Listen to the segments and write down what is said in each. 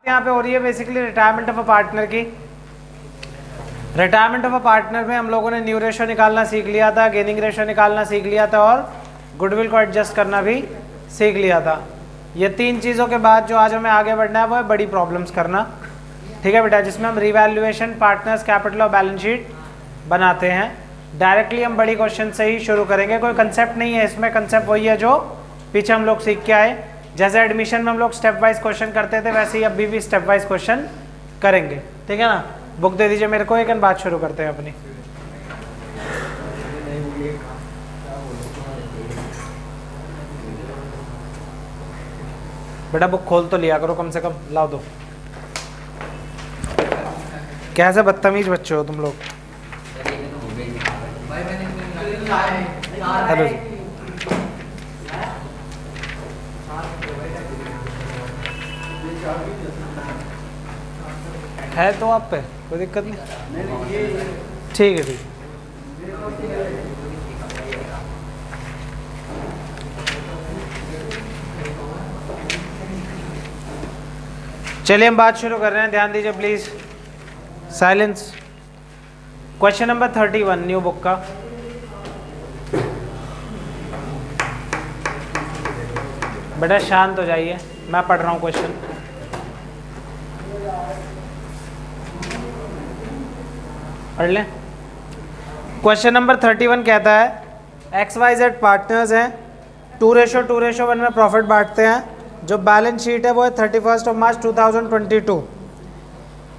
यहाँ पे हो रही है basically retirement of a partner की। रिटायरमेंट ऑफ अ पार्टनर में हम लोगों ने न्यू रेशो निकालना सीख लिया था, गेनिंग रेशो निकालना सीख लिया था और गुडविल को एडजस्ट करना भी सीख लिया था। ये 3 चीज़ों के बाद जो आज हमें आगे बढ़ना है वो है बड़ी प्रॉब्लम्स करना। ठीक है बेटा, जिसमें हम रिवैल्यूएशन, पार्टनर्स कैपिटल और बैलेंस शीट बनाते हैं। डायरेक्टली हम बड़ी क्वेश्चन से ही शुरू करेंगे, कोई कंसेप्ट नहीं है इसमें। कंसेप्ट वही है जो पीछे हम लोग सीख के आए। जैसे एडमिशन में हम लोग स्टेप वाइज क्वेश्चन करते थे, वैसे ही अभी भी स्टेप वाइज क्वेश्चन करेंगे। ठीक है ना, बुक दे दीजिए मेरे को, एक बात शुरू करते हैं अपनी। बेटा बुक खोल तो लिया करो कम से कम, लाओ दो। कैसे बदतमीज बच्चे हो तुम लोग। हेलो जी, है तो आप पे कोई दिक्कत नहीं। ठीक है ठीक है। चलिए हम बात शुरू कर रहे हैं, ध्यान दीजिए please, silence. Question number 31 new book का। बेटा शांत हो जाइए, मैं पढ़ रहा हूँ क्वेश्चन। पढ़ लें। क्वेश्चन नंबर 31 कहता है XYZ पार्टनर्स हैं, 2:1 में प्रॉफिट बांटते हैं। जो बैलेंस शीट है वो है 31 मार्च 2022।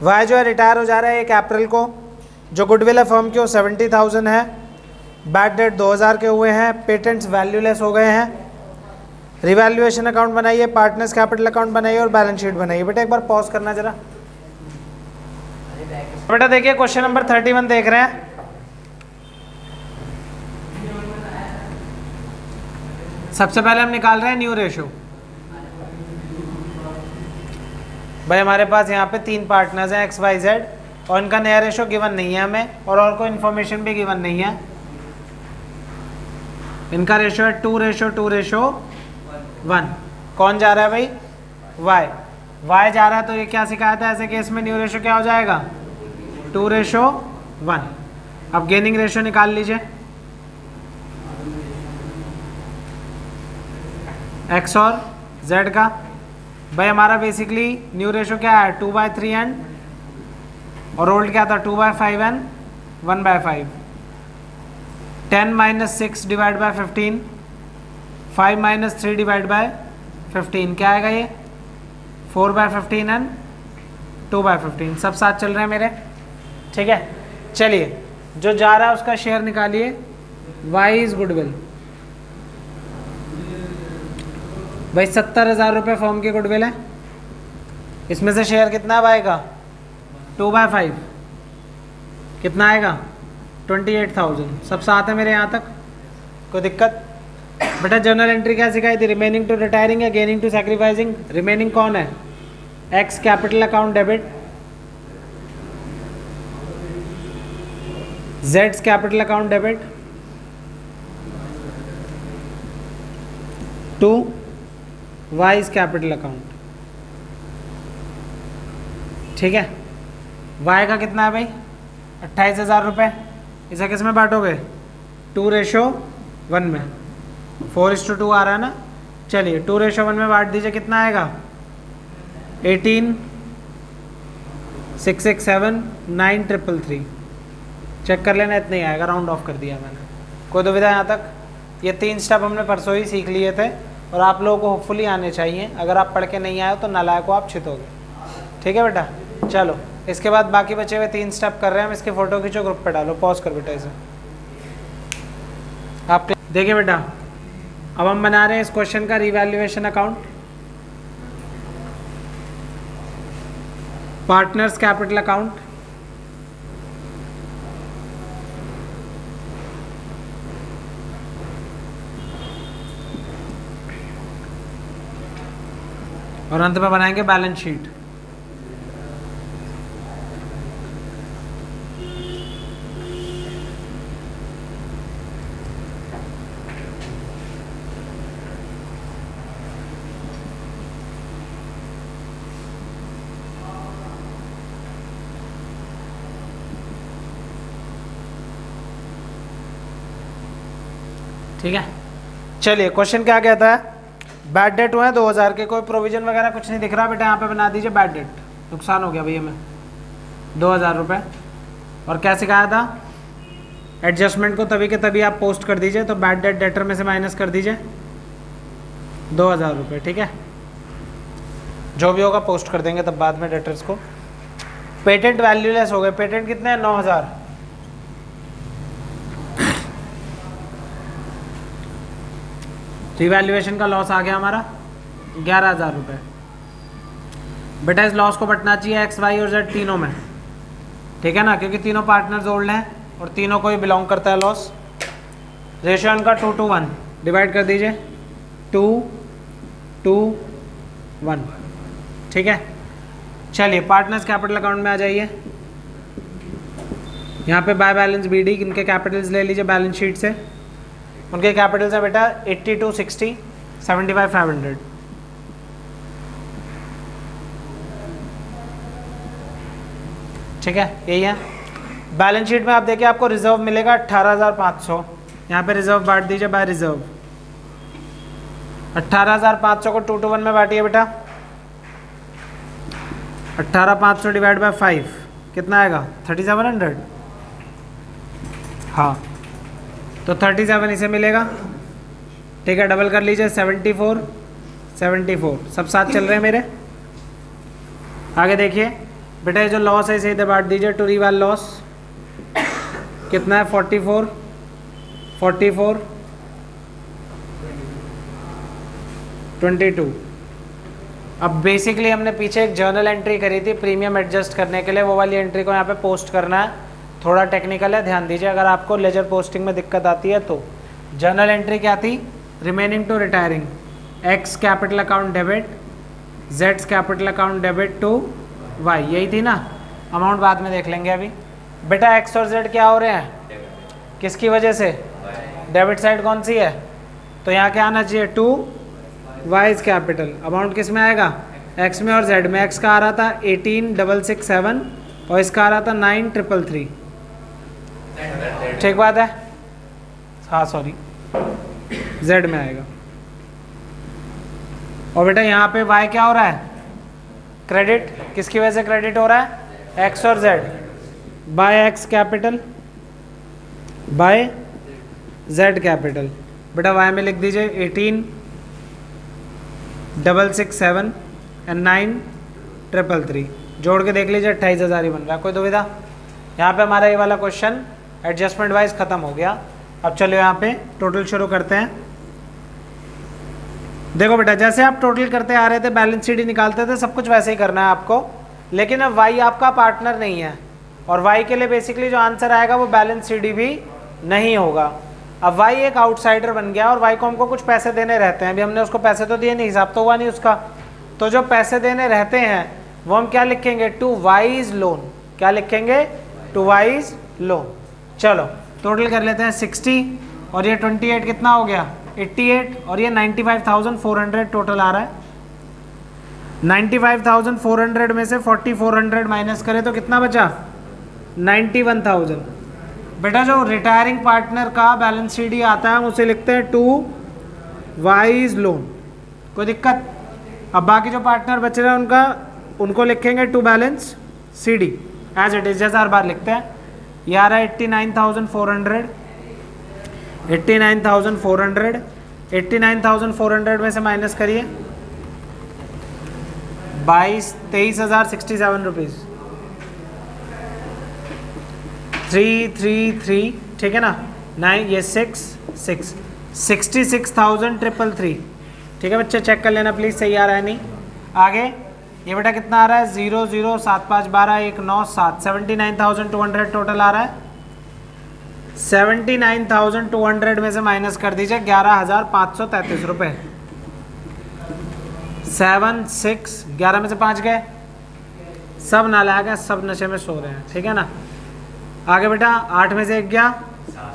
वाई जो है रिटायर हो जा रहा है 1 अप्रैल को। जो गुडविल है फर्म की वो 70,000 है। बैड डेट 2000 के हुए हैं। पेटेंट्स वैल्यूलेस हो गए हैं। रिवैल्यूएशन अकाउंट बनाइए, पार्टनर्स कैपिटल अकाउंट बनाइए और बैलेंस शीट बनाइए। बेटा एक बार पॉज करना जरा। बेटा देखिए क्वेश्चन नंबर 31 देख रहे हैं। सबसे पहले हम निकाल रहे हैं न्यू रेशो। भाई हमारे पास यहाँ पे 3 पार्टनर्स हैं XYZ और इनका नया रेशो गिवन नहीं है हमें, और कोई इन्फॉर्मेशन भी गिवन नहीं है। इनका रेशो है 2:1। कौन जा रहा है भाई? Y जा रहा है, तो ये क्या सिखाया था ऐसे केस में न्यू रेशो क्या हो जाएगा? 2:1। अब गेनिंग रेशो निकाल लीजिए। X और Z का। भाई हमारा बेसिकली न्यू रेशो क्या है? 2/3 एंड, और ओल्ड क्या था? 2/5 and 1/5। 10 - 6 divide by 15, 5 - 3 divide by 15 क्या आएगा ये? 4/15 एंड 2/15। सब साथ चल रहे हैं मेरे? ठीक है, चलिए जो जा रहा है उसका शेयर निकालिए। Y is goodwill. भाई 70,000 रुपये फर्म की गुडविल है। इसमें से शेयर कितना Y का? 2/5। कितना आएगा? 28,000। सब साथ है मेरे यहाँ तक? कोई दिक्कत? बेटा जर्नल एंट्री क्या सिखाई थी? रिमेनिंग टू रिटायरिंग या गेनिंग टू सैक्रिफाइसिंग? रिमेनिंग कौन है? X capital account debit, Z capital account debit to Y capital account. ठीक है, Y का कितना है भाई? 28,000 रुपये। इसे किस में बांटोगे? 2:1 में। 4:2 आ रहा है ना? चलिए 2:1 में बांट दीजिए। कितना आएगा? 18, 667, 9,333। चेक कर लेना, इतना ही आएगा, राउंड ऑफ कर दिया मैंने। कोई दुविधा यहाँ तक? ये 3 स्टेप हमने परसों ही सीख लिए थे और आप लोगों को होपफुली आने चाहिए। अगर आप पढ़ के नहीं आए तो नालायक को आप छितोगे। ठीक है बेटा, चलो इसके बाद बाकी बचे हुए 3 स्टेप कर रहे हैं हम। इसके फोटो खींचो, ग्रुप पे डालो। पॉज कर बेटा इसे। आप देखिए बेटा, अब हम बना रहे हैं इस क्वेश्चन का revaluation account. Partners capital account, और अंत में बनाएंगे बैलेंस शीट। ठीक है, चलिए क्वेश्चन क्या कहता है, बैड डेट हुए हैं 2000 के, कोई प्रोविजन वगैरह कुछ नहीं दिख रहा बेटा, यहाँ पे बना दीजिए बैड डेट, नुकसान हो गया भैया में 2000 रुपये। और क्या सिखाया था, एडजस्टमेंट को तभी के तभी आप पोस्ट कर दीजिए, तो बैड डेट डेटर में से माइनस कर दीजिए 2000 रुपये, ठीक है, जो भी होगा पोस्ट कर देंगे तब बाद में डेटर्स को। पेटेंट वैल्यूलेस हो गए, पेटेंट कितने हैं 9000, रिवैल्यूएशन का लॉस आ गया हमारा 11000 रुपये। बेटा इस लॉस को बटना चाहिए एक्स वाई और जेड तीनों में, ठीक है ना, क्योंकि तीनों पार्टनर्स ओल्ड हैं और तीनों को ही बिलोंग करता है लॉस। रेशियो इनका 2:1, डिवाइड कर दीजिए 2:1, ठीक है। चलिए पार्टनर्स कैपिटल अकाउंट में आ जाइए, यहाँ पे बाय बैलेंस बीडी इनके कैपिटल्स ले लीजिए बैलेंस शीट से, उनके कैपिटल्स है बेटा 82, 60, 75, 500। ठीक है, यही है। बैलेंस शीट में आप देखिए आपको रिजर्व मिलेगा 18500, यहाँ पे रिजर्व बांट दीजिए बाय रिजर्व, 18500 को 2:1 में बांटिए बेटा, 18500 डिवाइड बाय 5 कितना आएगा 3700, हाँ तो 37 इसे मिलेगा, ठीक है, डबल कर लीजिए 74, 74 सब साथ चल रहे हैं मेरे। आगे देखिए बेटा ये जो लॉस है इसे इधर बांट दीजिए, टू रिवाल लॉस कितना है 44, 44, 22। अब बेसिकली हमने पीछे एक जर्नल एंट्री करी थी प्रीमियम एडजस्ट करने के लिए, वो वाली एंट्री को यहाँ पे पोस्ट करना है, थोड़ा टेक्निकल है, ध्यान दीजिए अगर आपको लेजर पोस्टिंग में दिक्कत आती है तो। जर्नल एंट्री क्या थी, remaining to retiring, X capital account debit, जेड्स capital account debit to Y, यही थी ना, अमाउंट बाद में देख लेंगे अभी। बेटा एक्स और जेड क्या हो रहे हैं, किसकी वजह से, डेबिट साइड कौन सी है, तो यहाँ क्या आना चाहिए टू वाइज कैपिटल, अमाउंट किस में आएगा एक्स में और जेड में। एक्स का आ रहा था 18667 और इसका आ रहा था 9333, ठीक बात है, हाँ सॉरी जेड में आएगा। और बेटा यहाँ पे वाई क्या हो रहा है, क्रेडिट, किसकी वजह से क्रेडिट हो रहा है, एक्स और Z, by X capital by Z capital. बेटा वाई में लिख दीजिए 18667 एंड 9333, जोड़ के देख लीजिए 28000 ही बन रहा है, कोई दुविधा। यहाँ पे हमारा ये वाला क्वेश्चन एडजस्टमेंट वाइज खत्म हो गया। अब चलो यहाँ पे टोटल शुरू करते हैं। देखो बेटा जैसे आप टोटल करते आ रहे थे, बैलेंस शीट ही निकालते थे, सब कुछ वैसे ही करना है आपको, लेकिन अब वाई आपका पार्टनर नहीं है और वाई के लिए बेसिकली जो आंसर आएगा वो बैलेंस शीट भी नहीं होगा। अब वाई एक आउटसाइडर बन गया और वाई को हमको कुछ पैसे देने रहते हैं, अभी हमने उसको पैसे तो दिए नहीं, हिसाब तो हुआ नहीं उसका, तो जो पैसे देने रहते हैं वो हम क्या लिखेंगे, टू वाइज लोन, क्या लिखेंगे, टू वाइज लोन। चलो टोटल कर लेते हैं 60 और ये 28 कितना हो गया 88 और ये 95,400 टोटल आ रहा है। 95,400 में से 4,400 माइनस करें तो कितना बचा 91,000। बेटा जो रिटायरिंग पार्टनर का बैलेंस शीट ही आता है हम उसे लिखते हैं टू वाइज लोन, कोई दिक्कत। अब बाकी जो पार्टनर बच रहे हैं उनको लिखेंगे to balance C D as it is, जैसा हर बार लिखते हैं। ये आ रहा है 89,400, 89,400, 89,400 में से माइनस करिए 23,067 रुपीज़, 333, ठीक है ना, 9 ये 66,333, ठीक है बच्चे चेक कर लेना प्लीज़ सही आ रहा है नहीं। आगे ये बेटा कितना आ रहा है 00751219 79,200 टोटल आ रहा है। 79,200 में से माइनस कर दीजिए 11,533 रुपये। 7 6 11 में से 5 गए, सब नाला गए, सब नशे में सो रहे हैं, ठीक है ना। आगे बेटा 8 में से 1 गया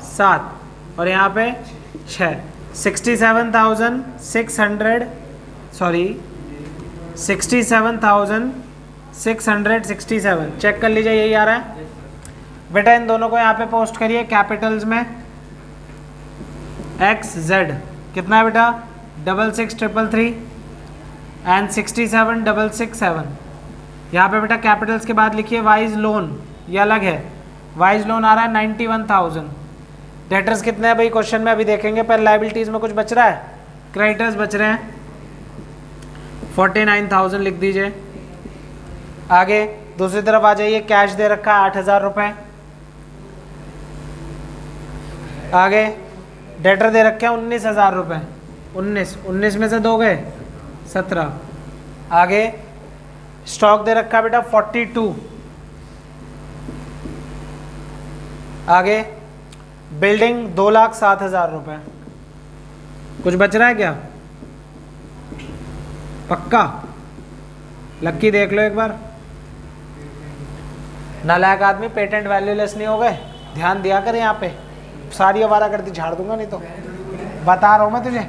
7 और यहाँ पे 6, 67,667 चेक कर लीजिए यही आ रहा है। बेटा इन दोनों को यहाँ पे पोस्ट करिए कैपिटल्स में, XZ कितना है बेटा 66,333 एंड 67,667। यहाँ पे बेटा कैपिटल्स के बाद लिखिए वाइज लोन, ये अलग है। वाइज लोन आ रहा है 91,000। डेटर्स कितने हैं भाई क्वेश्चन में अभी देखेंगे, पहले लाइबिलिटीज में कुछ बच रहा है, क्रेडिटर्स बच रहे हैं 49,000 लिख दीजिए। आगे दूसरी तरफ आ जाइए, कैश दे रखा है 8,000 रुपये। आगे डेटर दे रखे हैं 19,000 रुपये, 19 में से 2 गए 17। आगे स्टॉक दे रखा है बेटा 42। आगे बिल्डिंग 2,07,000 रुपये। कुछ बच रहा है क्या? पक्का लक्की देख लो एक बार। नालायक आदमी पेटेंट वैल्यूलेस नहीं हो गए, ध्यान दिया कर यहाँ पे, सारी आवारा करती झाड़ दूंगा नहीं तो, बता रहा हूँ मैं तुझे।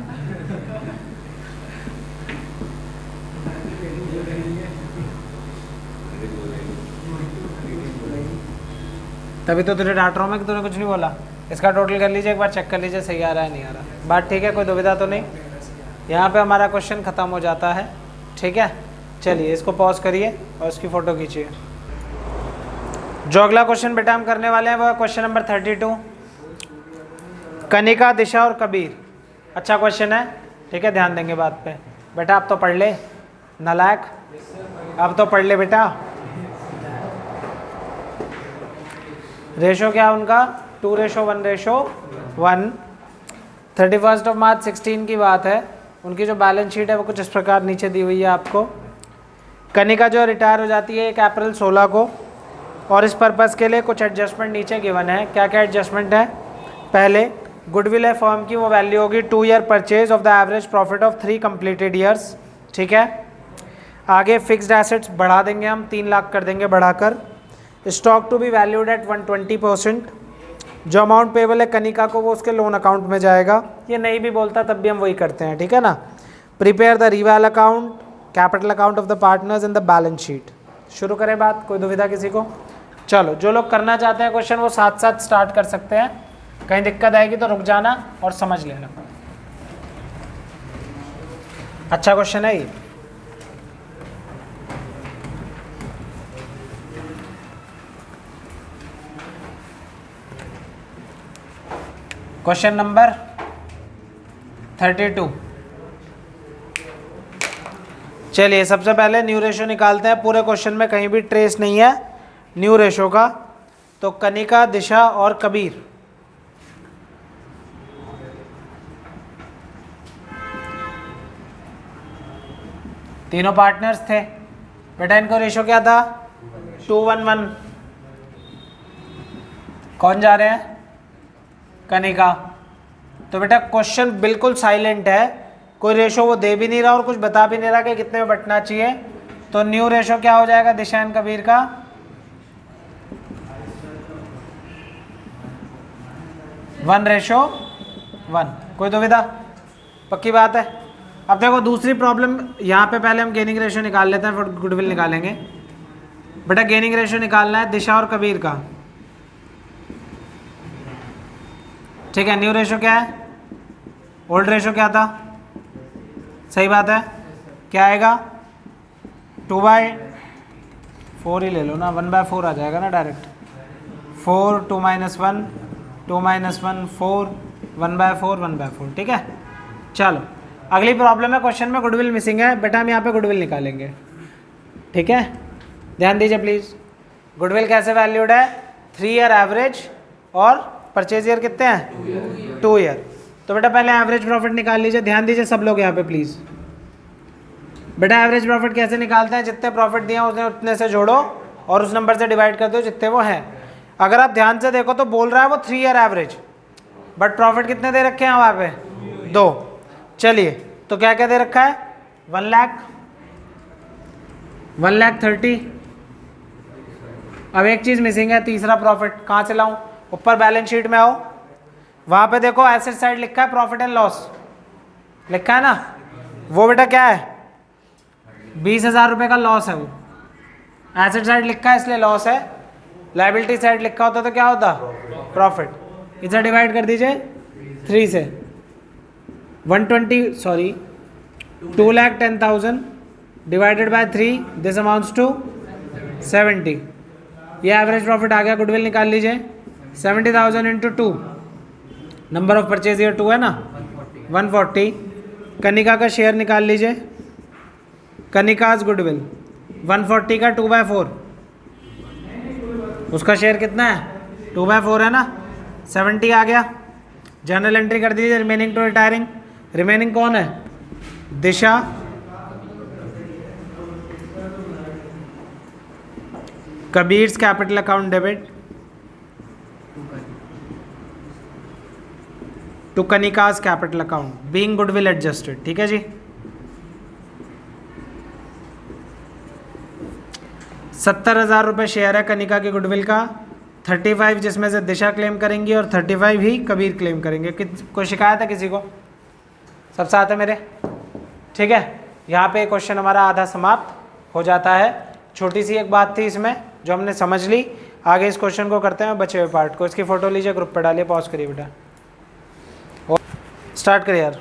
तभी तो तुझे डांट रहा हूँ मैं कि तूने कुछ नहीं बोला। इसका टोटल कर लीजिए एक बार, चेक कर लीजिए सही आ रहा है नहीं आ रहा। बात ठीक है, कोई दुविधा तो नहीं। यहाँ पे हमारा क्वेश्चन ख़त्म हो जाता है, ठीक है। चलिए इसको पॉज करिए और इसकी फ़ोटो खींचिए। जो अगला क्वेश्चन बेटा हम करने वाले हैं वो है क्वेश्चन नंबर 32, कनिका, दिशा और कबीर। अच्छा क्वेश्चन है, ठीक है, ध्यान देंगे बात पे। बेटा अब तो पढ़ ले नालायक, अब तो पढ़ ले बेटा। रेशो क्या है उनका 2:1:1। 31 मार्च 16 की बात है। उनकी जो बैलेंस शीट है वो कुछ इस प्रकार नीचे दी हुई है आपको। कनिका जो रिटायर हो जाती है 1 अप्रैल 16 को, और इस पर्पज़ के लिए कुछ एडजस्टमेंट नीचे गिवन है। क्या क्या एडजस्टमेंट है? पहले गुडविल है फर्म की, वो वैल्यू होगी 2 year purchase of the average profit of 3 completed years, ठीक है। आगे फिक्स्ड एसेट्स बढ़ा देंगे हम, 3 लाख कर देंगे बढ़ाकर। Stock to be valued at 120%। जो अमाउंट पेबल है कनिका को वो उसके लोन अकाउंट में जाएगा। ये नहीं भी बोलता तब भी हम वही करते हैं, ठीक है ना। Prepare the reval account, capital account of the partners in the balance sheet. शुरू करें बात, कोई दुविधा किसी को? चलो जो लोग करना चाहते हैं क्वेश्चन वो साथ साथ स्टार्ट कर सकते हैं, कहीं दिक्कत आएगी तो रुक जाना और समझ लेना। अच्छा क्वेश्चन है ये। Question number 32। चलिए सबसे पहले न्यू रेशो निकालते हैं। पूरे क्वेश्चन में कहीं भी ट्रेस नहीं है न्यू रेशो का। तो कनिका, दिशा और कबीर, तीनों पार्टनर्स थे बेटा। इनको रेशो क्या था 2:1:1। कौन जा रहे हैं? कनिका। तो बेटा क्वेश्चन बिल्कुल साइलेंट है, कोई रेशो वो दे भी नहीं रहा और कुछ बता भी नहीं रहा कि कितने में बंटना चाहिए। तो न्यू रेशो क्या हो जाएगा दिशा एंड कबीर का 1:1। कोई दुविधा? पक्की बात है। अब देखो दूसरी प्रॉब्लम, यहाँ पे पहले हम गेनिंग रेशो निकाल लेते हैं, फिर गुडविल निकालेंगे। बेटा गेनिंग रेशो निकालना है दिशा और कबीर का, ठीक है। न्यू रेशो क्या है? ओल्ड रेशो क्या था? सही बात है, क्या आएगा 2/4 ही ले लो ना, 1/4 आ जाएगा ना डायरेक्ट। 4 2 - 1 2 - 1 4 1/4 1/4, ठीक है। चलो अगली प्रॉब्लम है, क्वेश्चन में गुडविल मिसिंग है बेटा, हम यहाँ पे गुडविल निकालेंगे, ठीक है। ध्यान दीजिए प्लीज़। गुडविल कैसे वैल्यूड है? 3 ईयर एवरेज और परचेज ईयर कितने हैं 2 ईयर। तो बेटा पहले एवरेज प्रॉफिट निकाल लीजिए। ध्यान दीजिए सब लोग यहाँ पे प्लीज़। बेटा एवरेज प्रॉफिट कैसे निकालते हैं? जितने प्रॉफिट दिए हैं उतने से जोड़ो और उस नंबर से डिवाइड कर दो जितने वो हैं। अगर आप ध्यान से देखो तो बोल रहा है वो 3 ईयर एवरेज, बट प्रॉफिट कितने दे रखे हैं वहाँ पे 2। चलिए तो क्या क्या दे रखा है 1 लाख 1,30,000। अब एक चीज़ मिसिंग है, तीसरा प्रॉफिट। कहाँ से लाऊं? ऊपर बैलेंस शीट में आओ, वहाँ पे देखो एसेट साइड लिखा है प्रॉफिट एंड लॉस लिखा है ना, वो बेटा क्या है 20,000 रुपये का लॉस है। वो एसेट साइड लिखा है इसलिए लॉस है, लायबिलिटी साइड लिखा होता तो क्या होता प्रॉफिट। इसे डिवाइड कर दीजिए 3 से, 2,10,000 divided by 3, this amounts to 70। ये एवरेज प्रॉफिट आ गया, गुडविल निकाल लीजिए। 70,000 into 2, number of purchase year 2 है ना, 140। कनिका का शेयर निकाल लीजिए, कनिकाज गुडविल 140 का 2/4, उसका शेयर कितना है 2/4 है ना, 70 आ गया। जर्नल एंट्री कर दीजिए, रिमेनिंग टू रिटायरिंग। रिमेनिंग कौन है, Disha, Kabir's capital account debit to Kanika's capital account being goodwill adjusted. ठीक है जी। 70,000 रुपये शेयर है कनिका की गुडविल का, 35 जिसमें से दिशा क्लेम करेंगी और 35 ही कबीर क्लेम करेंगे। कोई शिकायत है किसी को? सब साथ है मेरे? ठीक है, यहाँ पे क्वेश्चन हमारा आधा समाप्त हो जाता है। छोटी सी एक बात थी इसमें जो हमने समझ ली। आगे इस क्वेश्चन को करते हैं बचे हुए पार्ट को। इसकी फ़ोटो लीजिए, ग्रुप पर डालिए, पॉज करिए बेटा और स्टार्ट करिए यार।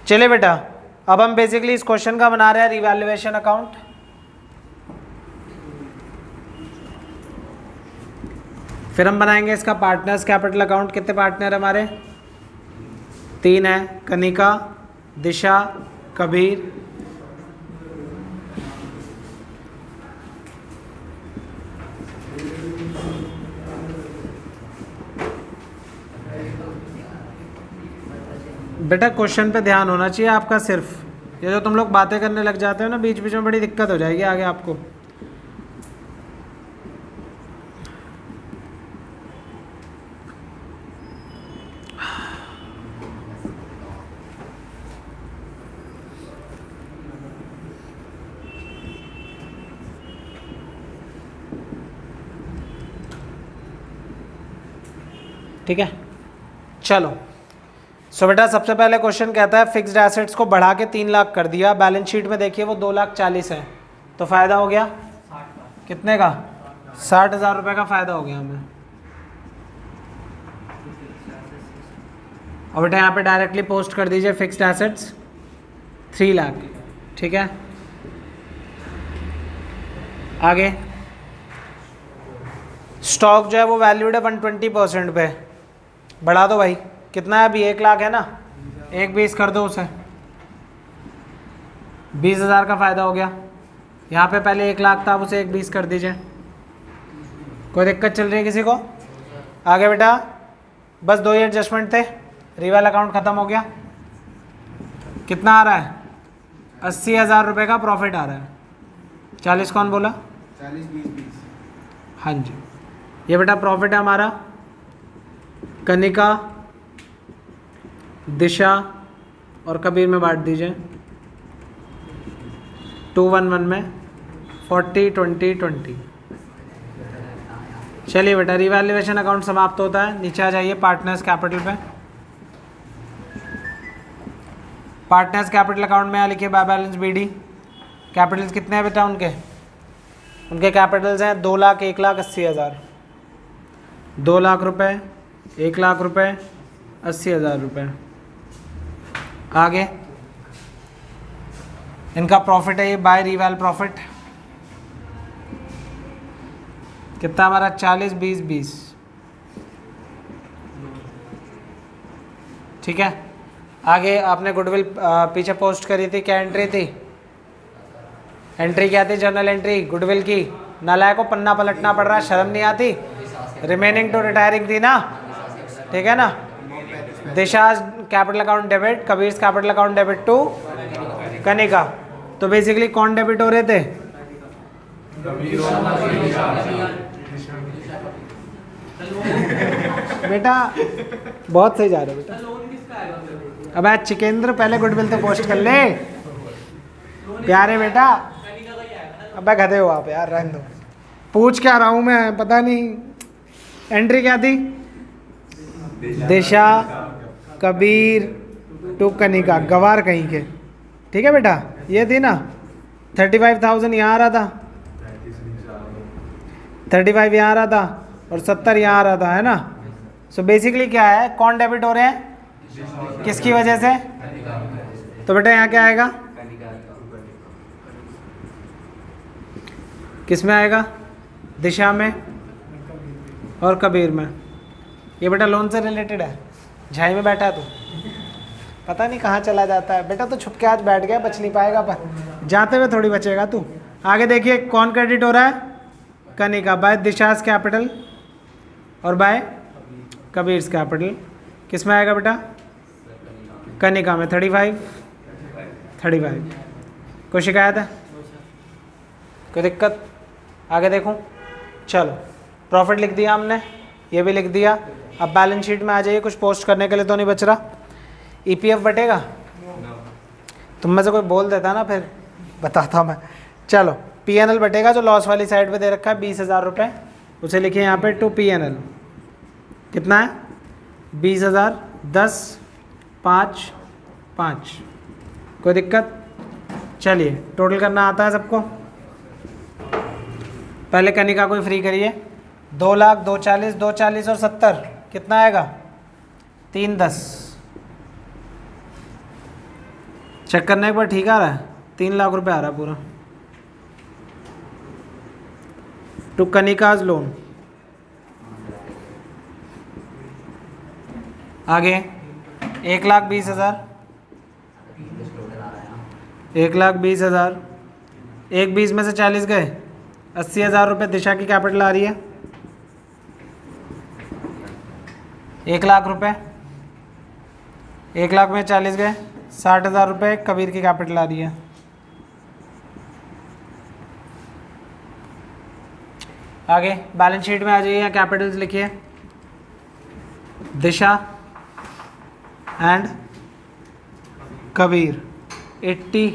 चलिए बेटा, अब हम बेसिकली इस क्वेश्चन का बना रहे हैं रिवैल्यूएशन अकाउंट। फिर हम बनाएंगे इसका पार्टनर्स कैपिटल अकाउंट। कितने पार्टनर हमारे? 3 है, कनिका, दिशा, कबीर। बेटा क्वेश्चन पे ध्यान होना चाहिए आपका सिर्फ। ये जो तुम लोग बातें करने लग जाते हो ना बीच बीच में, बड़ी दिक्कत हो जाएगी आगे आपको। ठीक है, चलो। सो बेटा सबसे पहले क्वेश्चन कहता है फिक्स्ड एसेट्स को बढ़ा के 3 लाख कर दिया। बैलेंस शीट में देखिए वो 2,40,000 है, तो फ़ायदा हो गया कितने का? 60,000 रुपये का फ़ायदा हो गया हमें। और बेटा यहाँ पे डायरेक्टली पोस्ट कर दीजिए फिक्स्ड एसेट्स 3 लाख। ठीक है, आगे स्टॉक जो है वो वैल्यूड है 120% पे, बढ़ा दो भाई। कितना है अभी? 1 लाख है ना, 1,20 कर दो उसे, 20,000 का फ़ायदा हो गया। यहाँ पे पहले 1 लाख था, अब उसे 1,20 कर दीजिए। कोई दिक्कत चल रही है किसी को? आगे बेटा बस 2 ही एडजस्टमेंट थे, रिवैल अकाउंट ख़त्म हो गया। कितना आ रहा है? 80,000 रुपये का प्रॉफिट आ रहा है। 40 कौन बोला? 40, 20। हाँ जी, ये बेटा प्रॉफिट है हमारा। कनिका, दिशा और कबीर में बांट दीजिए 2-1-1 में 40-20-20। चलिए बेटा रिवैल्यूएशन अकाउंट समाप्त होता है। नीचे आ जाइए पार्टनर्स कैपिटल पे। पार्टनर्स कैपिटल अकाउंट में यहाँ लिखिए बाय बैलेंस BD। कैपिटल्स कितने हैं बेटा उनके? उनके कैपिटल्स हैं 2 लाख, 1,80,000। 2 लाख रुपए, 1 लाख रुपए, 80,000 रुपये। आगे इनका प्रॉफिट है ये बाय रिवैल प्रॉफिट। कितना हमारा? 40, 20, 20। ठीक है, आगे आपने गुडविल पीछे पोस्ट करी थी, क्या एंट्री थी? एंट्री क्या थी? जर्नल एंट्री गुडविल की। नालायक को पन्ना पलटना पड़ रहा है, शर्म नहीं आती? रिमेनिंग टू रिटायरिंग थी ना, ठीक है ना। Disha's capital account debit, Kabir's capital account debit to Kanika. तो बेसिकली कौन डेबिट हो रहे थे? बेटा बहुत सही जा रहे हो बेटा। अब आज चिकेंद्र पहले गुडविल तो पोस्ट कर ले प्यारे बेटा। अब गधे हो आप यार, रहने दो। पूछ क्या रहा हूँ मैं, पता नहीं। एंट्री क्या थी? दिशा, कबीर टू कनिका, गवार कहीं के। ठीक है बेटा, ये थी ना। 35,000 यहाँ आ रहा था, 35 यहाँ आ रहा था और 70 यहाँ आ रहा था, है ना। सो बेसिकली क्या है, कौन डेबिट हो रहे हैं? किसकी वजह से? तो बेटा यहाँ क्या आएगा? किस में आएगा? दिशा में और कबीर में। ये बेटा लोन से रिलेटेड है। झाई में बैठा है तू, पता नहीं कहाँ चला जाता है बेटा। तो छुप के आज बैठ गया, बच नहीं पाएगा, पर जाते हुए थोड़ी बचेगा तू। आगे देखिए कौन क्रेडिट हो रहा है? कनिका बाय दिशाज कैपिटल और बाय कबीर्स कैपिटल। किस में आएगा बेटा? कनिका में 35। कोई शिकायत है? कोई दिक्कत? आगे देखूं? चलो प्रॉफिट लिख दिया हमने, ये भी लिख दिया। अब बैलेंस शीट में आ जाइए, कुछ पोस्ट करने के लिए तो नहीं बच रहा। ईपीएफ बटेगा? तुम में से कोई बोल देता ना, फिर बताता मैं। चलो पीएनएल बटेगा, जो लॉस वाली साइड पे दे रखा है 20,000 रुपये, उसे लिखिए यहाँ पे टू पीएनएल। कितना है? 20,000, 10, 5, 5। कोई दिक्कत? चलिए टोटल करना आता है सबको। पहले कनिका को फ्री करिए। 2 लाख, 240, 240 और 70 कितना आएगा? 310। चेक करने एक बार ठीक आ रहा है? 3 लाख रुपए आ रहा है पूरा। To Kanika's loan. आगे 1,20,000, 1,20,000, 1,20 में से 40 गए, 80,000 रुपये दिशा की कैपिटल आ रही है। 1 लाख रुपये, 1 लाख में 40 गए, 60,000 रुपये कबीर की कैपिटल आ रही है। आगे बैलेंस शीट में आ जाइए, या कैपिटल्स लिखिए। दिशा एंड कबीर 80,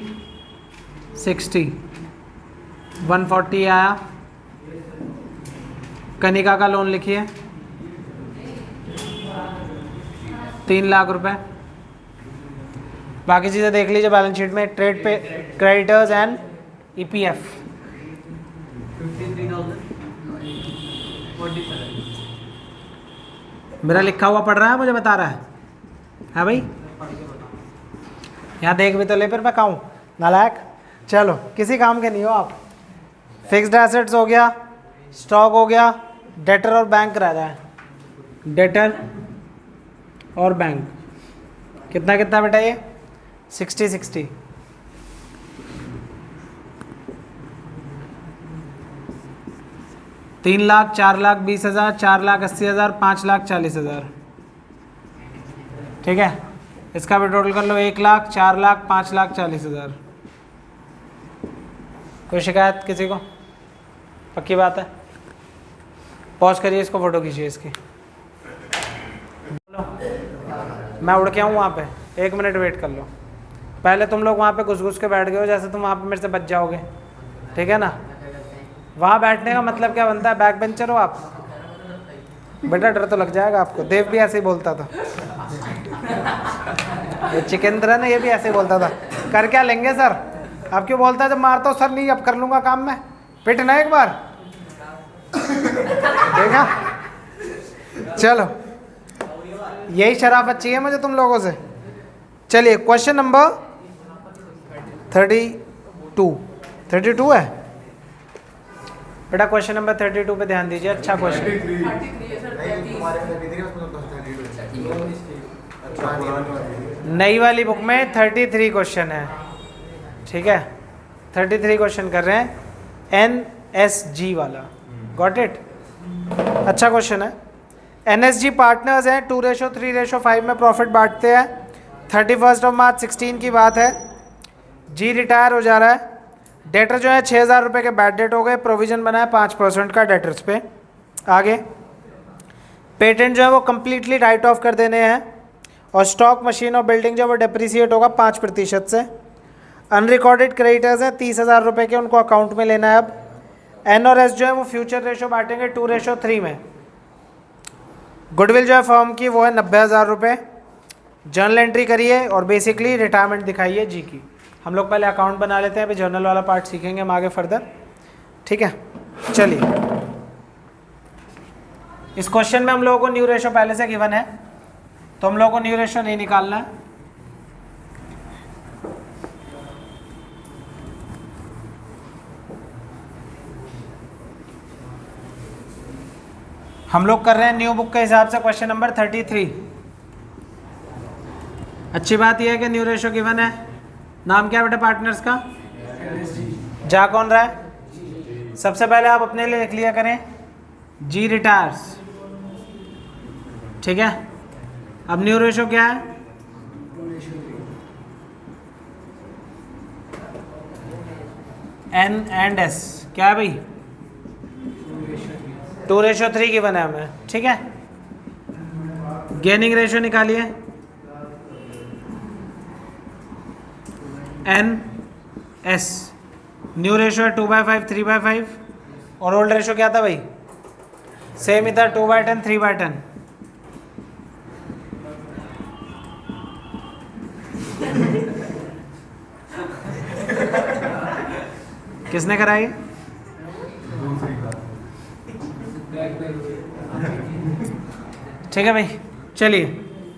60, 140 आया। कनिका का लोन लिखिए 3 लाख रुपए। बाकी चीज़ें देख लीजिए बैलेंस शीट में। ट्रेड पे क्रेडिटर्स एंड ईपीएफ। मेरा लिखा हुआ पढ़ रहा है, मुझे बता रहा है? हाँ भाई, यहाँ देख भी तो ले, फिर मैं कहूँ नालायक। चलो किसी काम के नहीं हो आप। फिक्स्ड एसेट्स हो गया, स्टॉक हो गया, डेटर और बैंक रह रहा है। डेटर और बैंक कितना कितना बेटा? ये 60, 60। तीन लाख, 4,20,000, 4,80,000, 5,40,000। ठीक है, इसका भी टोटल कर लो। 1 लाख, 4 लाख, 5,40,000। कोई शिकायत किसी को? पक्की बात है? पॉज करिए इसको, फोटो खींचिए इसकी। मैं उड़ के आऊँ वहाँ पे, 1 मिनट वेट कर लो। पहले तुम लोग वहाँ पे घुस के बैठ गए हो, जैसे तुम वहाँ पे मेरे से बच जाओगे। ठीक है ना? वहाँ बैठने का मतलब क्या बनता है? बैक बेंचर हो आप? बेटा डर तो लग जाएगा आपको। देव भी ऐसे ही बोलता था। ये चिकेंद्र है ना, ये भी ऐसे ही बोलता था। कर क्या लेंगे सर? अब क्यों बोलता है जब मारता हूँ? सर नहीं, अब कर लूँगा काम में। पिटना एक बार। देखा? चलो यही शराफत चाहिए मुझे तुम लोगों से। चलिए क्वेश्चन नंबर 32 है बेटा। क्वेश्चन नंबर 32 पे ध्यान दीजिए। अच्छा क्वेश्चन। नई वाली बुक में 33 क्वेश्चन है। ठीक है, 33 क्वेश्चन कर रहे हैं। NSG वाला, गॉट इट? अच्छा क्वेश्चन है। NSG पार्टनर्स हैं, 2:3:5 में प्रॉफिट बांटते हैं। 31 मार्च 16 की बात है। जी रिटायर हो जा रहा है। डेटर जो है 6,000 रुपये के बैड डेट हो गए। प्रोविजन बना है 5% का डेटर्स पे। आगे पेटेंट जो है वो कम्प्लीटली राइट ऑफ कर देने हैं, और स्टॉक, मशीन और बिल्डिंग जो है वो डिप्रिसिएट होगा 5% से। अनरिकॉर्डेड क्रेडिटर्स हैं 30,000 रुपये के, उनको अकाउंट में लेना है। अब N और S जो है वो फ्यूचर रेशो बांटेंगे 2:3 में। गुडविल जो है फर्म की वो है 90,000 रुपये। जर्नल एंट्री करिए और बेसिकली रिटायरमेंट दिखाइए जी की। हम लोग पहले अकाउंट बना लेते हैं, अभी जर्नल वाला पार्ट सीखेंगे हम आगे फर्दर। ठीक है, चलिए इस क्वेश्चन में हम लोगों को न्यू रेशो पहले से गिवन है। तो हम लोगों को न्यू रेशियो नहीं निकालना है। हम लोग कर रहे हैं न्यू बुक के हिसाब से क्वेश्चन नंबर 33। अच्छी बात यह है कि न्यू रेशियो गिवन है। नाम क्या है बेटा पार्टनर्स का? जा कौन रहा है? सबसे पहले आप अपने लिए लिख लिया करें जी रिटायर्स, ठीक है। अब न्यू रेशियो क्या है? एन एंड एस क्या है भाई? 2:3 गिवन है हमें, ठीक है। गेनिंग रेशियो निकालिए, एन एस। न्यू रेशियो है 2/5 3/5 और ओल्ड रेशियो क्या था भाई? सेम ही था 2/10 3/10। किसने कराई? ठीक है भाई, चलिए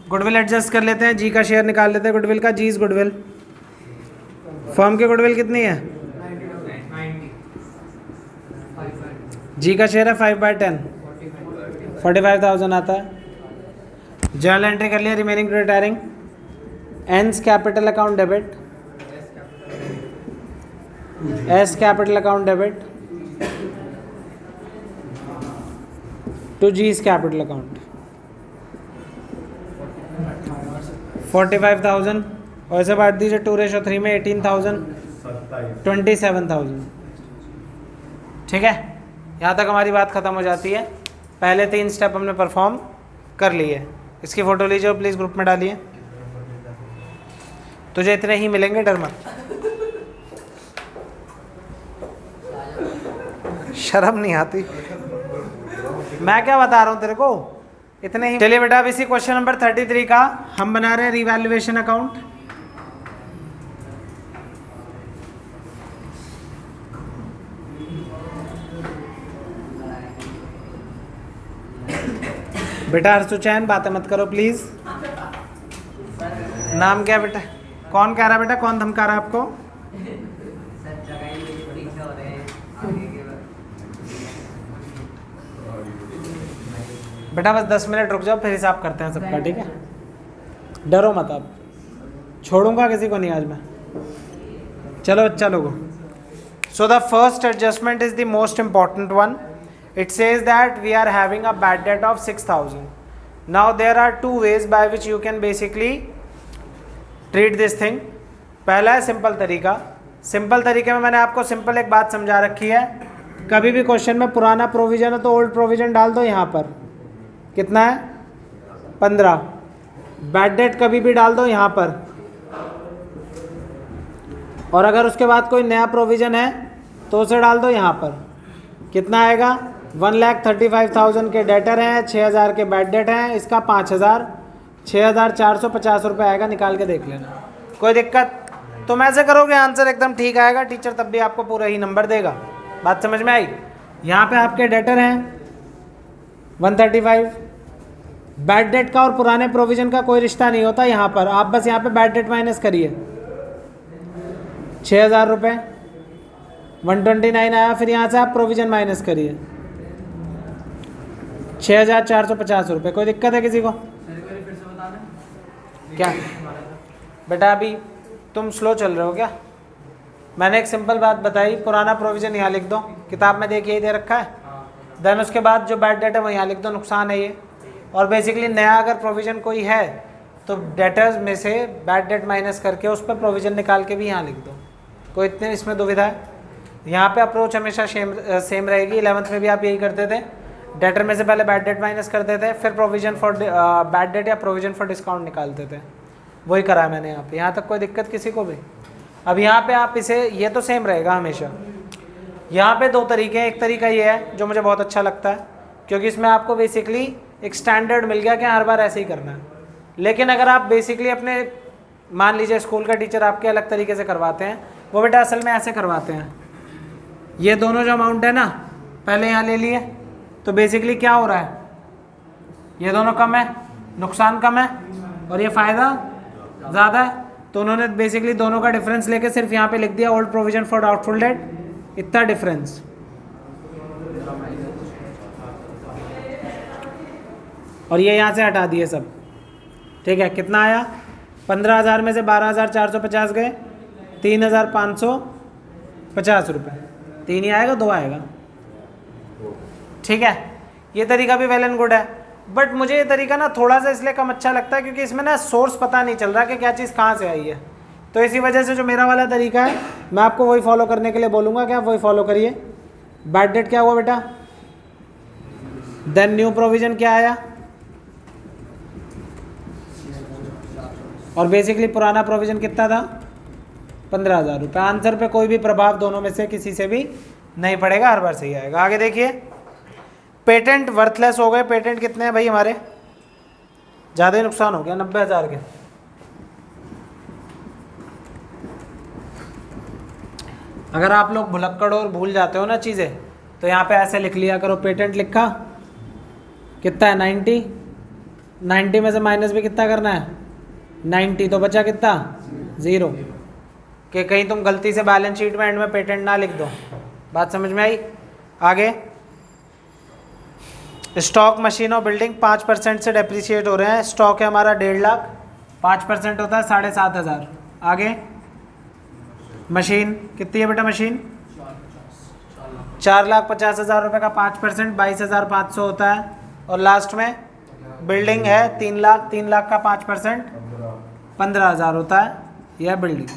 गुडविल एडजस्ट कर लेते हैं। जी का शेयर निकाल लेते हैं गुडविल का। जी इज गुडविल। फर्म की गुडविल कितनी है? जी का शेयर है 5/10 45,000 आता है। जर्नल एंट्री कर लिया remaining to retiring. N's capital account debit, S capital account debit to G's capital account 45,000 और ऐसे बांट दीजिए 2:3 में 18,000 27,000। ठीक है, यहाँ तक हमारी बात ख़त्म हो जाती है। पहले 3 स्टेप हमने परफॉर्म कर लिए। इसकी फ़ोटो लीजिए और प्लीज़ ग्रुप में डालिए। तुझे इतने ही मिलेंगे, डर मत। शर्म नहीं आती? मैं क्या बता रहा हूँ तेरे को, इतने ही। चलिए बेटा, अब इसी क्वेश्चन नंबर 33 का हम बना रहे हैं रिवैल्यूएशन अकाउंट। बेटा हर्षुचैन, बातें मत करो प्लीज। नाम क्या बेटा? कौन कह रहा है बेटा? कौन धमका रहा है आपको? बेटा बस 10 मिनट रुक जाओ, फिर हिसाब करते हैं सबका, ठीक है? डरो मत, आप छोड़ूंगा किसी को नहीं आज मैं। चलो बच्चा लोगों, so the first adjustment is the most important one. It says that we are having a bad debt of 6,000. Now there are two ways by which you can basically treat this thing. पहला है simple तरीका। Simple तरीके में मैंने आपको simple एक बात समझा रखी है। कभी भी क्वेश्चन में पुराना प्रोविजन है तो ओल्ड प्रोविजन डाल दो यहाँ पर। कितना है? 15। बैड डेट कभी भी डाल दो यहाँ पर, और अगर उसके बाद कोई नया प्रोविजन है तो उसे डाल दो यहाँ पर। कितना आएगा? 1,35,000 के डेटर हैं, 6,000 के बैड डेट हैं, इसका 5,000 6,450 रुपये आएगा। निकाल के देख लेना, कोई दिक्कत? तुम ऐसे करोगे आंसर एकदम ठीक आएगा, टीचर तब भी आपको पूरा ही नंबर देगा। बात समझ में आई? यहाँ पे आपके डेटर हैं 135। बैड डेट का और पुराने प्रोविजन का कोई रिश्ता नहीं होता यहाँ पर। आप बस यहाँ पे बैड डेट माइनस करिए, 6,000 रुपये 129 आया। फिर यहाँ से आप प्रोविजन माइनस करिए, 6,450 रुपये। कोई दिक्कत है किसी को? क्या बेटा अभी तुम स्लो चल रहे हो क्या? मैंने एक सिंपल बात बताई, पुराना प्रोविजन यहाँ लिख दो, किताब में देखिए दे रखा है। देन उसके बाद जो बैड डेट है वो यहाँ लिख दो, नुकसान है ये। और बेसिकली नया अगर प्रोविजन कोई है तो डेटर्स में से बैड डेट माइनस करके उस पर प्रोविजन निकाल के भी यहाँ लिख दो। कोई इतने इसमें दुविधा है? यहाँ पे अप्रोच हमेशा सेम रहेगी। 11th में भी आप यही करते थे, डेटर में से पहले बैड डेट माइनस करते थे, फिर प्रोविजन फॉर बैड डेट या प्रोविजन फॉर डिस्काउंट निकालते थे। वही करा है मैंने यहाँ पे। यहाँ तक कोई दिक्कत किसी को भी? अब यहाँ पे आप इसे, ये तो सेम रहेगा हमेशा। यहाँ पे 2 तरीके हैं। एक तरीका ये है जो मुझे बहुत अच्छा लगता है, क्योंकि इसमें आपको बेसिकली एक स्टैंडर्ड मिल गया कि हर बार ऐसे ही करना है। लेकिन अगर आप बेसिकली अपने, मान लीजिए स्कूल का टीचर आपके अलग तरीके से करवाते हैं, वो बेटा असल में ऐसे करवाते हैं। ये दोनों जो अमाउंट है ना, पहले यहाँ ले लिए, तो बेसिकली क्या हो रहा है? ये दोनों कम है, नुकसान कम है और ये फ़ायदा ज़्यादा है, तो उन्होंने बेसिकली दोनों का डिफरेंस लेके सिर्फ यहाँ पे लिख दिया old provision for doubtful debt, इतना डिफरेंस। और ये यहाँ से हटा दिए सब, ठीक है। कितना आया? 15,000 में से 12,450 गए, 3,550 रुपये। 3 ही आएगा, 2 आएगा, ठीक है। ये तरीका भी वेल एंड गुड है, बट मुझे ये तरीका ना थोड़ा सा इसलिए कम अच्छा लगता है क्योंकि इसमें ना सोर्स पता नहीं चल रहा कि क्या चीज़ कहाँ से आई है। तो इसी वजह से जो मेरा वाला तरीका है मैं आपको वही फॉलो करने के लिए बोलूँगा कि आप वही फॉलो करिए। बैड डेट क्या हुआ बेटा? देन न्यू प्रोविजन क्या आया? और बेसिकली पुराना प्रोविजन कितना था? 15,000 रुपये। आंसर पे कोई भी प्रभाव दोनों में से किसी से भी नहीं पड़ेगा, हर बार सही आएगा। आगे देखिए, पेटेंट वर्थलेस हो गए। पेटेंट कितने हैं भाई हमारे? ज़्यादा ही नुकसान हो गया, 90,000 के। अगर आप लोग भुलक्कड़ और भूल जाते हो ना चीज़ें, तो यहाँ पे ऐसे लिख लिया करो। पेटेंट लिखा, कितना है? 90। 90 में से माइनस भी कितना करना है? 90, तो बचा कितना? 0। कि कहीं तुम गलती से बैलेंस शीट में एंड में पेटेंट ना लिख दो। बात समझ में आई? आगे, स्टॉक मशीन और बिल्डिंग 5% से डेप्रिशिएट हो रहे हैं। स्टॉक है हमारा 1.5 लाख, 5% होता है 7,500। आगे, मशीन कितनी है बेटा? मशीन 4,50,000 रुपये का 5% 22,500 होता है। और लास्ट में बिल्डिंग है 3 लाख, 3 लाख का 5% 15,000 होता है, यह बिल्डिंग,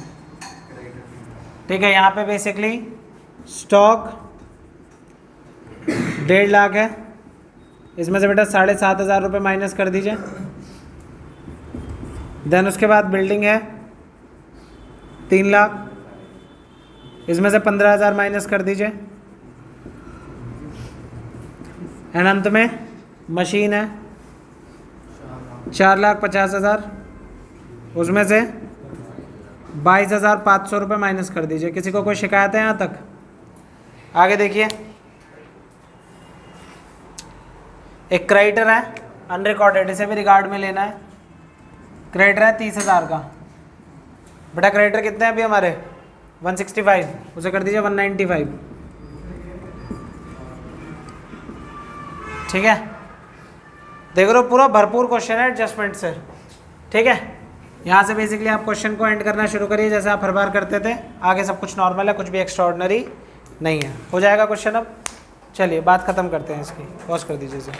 ठीक है। यहाँ पे बेसिकली स्टॉक 1.5 लाख है, इसमें से बेटा 7,500 रुपये माइनस कर दीजिए। देन उसके बाद बिल्डिंग है 3 लाख, इसमें से 15,000 माइनस कर दीजिए। एंड अंत में मशीन है 4,50,000, उसमें से 22,500 रुपये माइनस कर दीजिए। किसी को कोई शिकायत है यहाँ तक? आगे देखिए, एक क्रेडिटर है अनरिकॉर्डेड, इसे भी रिगार्ड में लेना है। क्रेडिटर है 30,000 का। बेटा क्रेडिटर कितने हैं अभी हमारे? 165, उसे कर दीजिए 195, ठीक है। देख रहे हो, पूरा भरपूर क्वेश्चन है एडजस्टमेंट से, ठीक है। यहाँ से बेसिकली आप क्वेश्चन को एंड करना शुरू करिए जैसे आप हर बार करते थे। आगे सब कुछ नॉर्मल है, कुछ भी एक्स्ट्राऑर्डिनरी नहीं है। हो जाएगा क्वेश्चन अब। चलिए बात ख़त्म करते हैं इसकी, पॉज कर दीजिए इसे।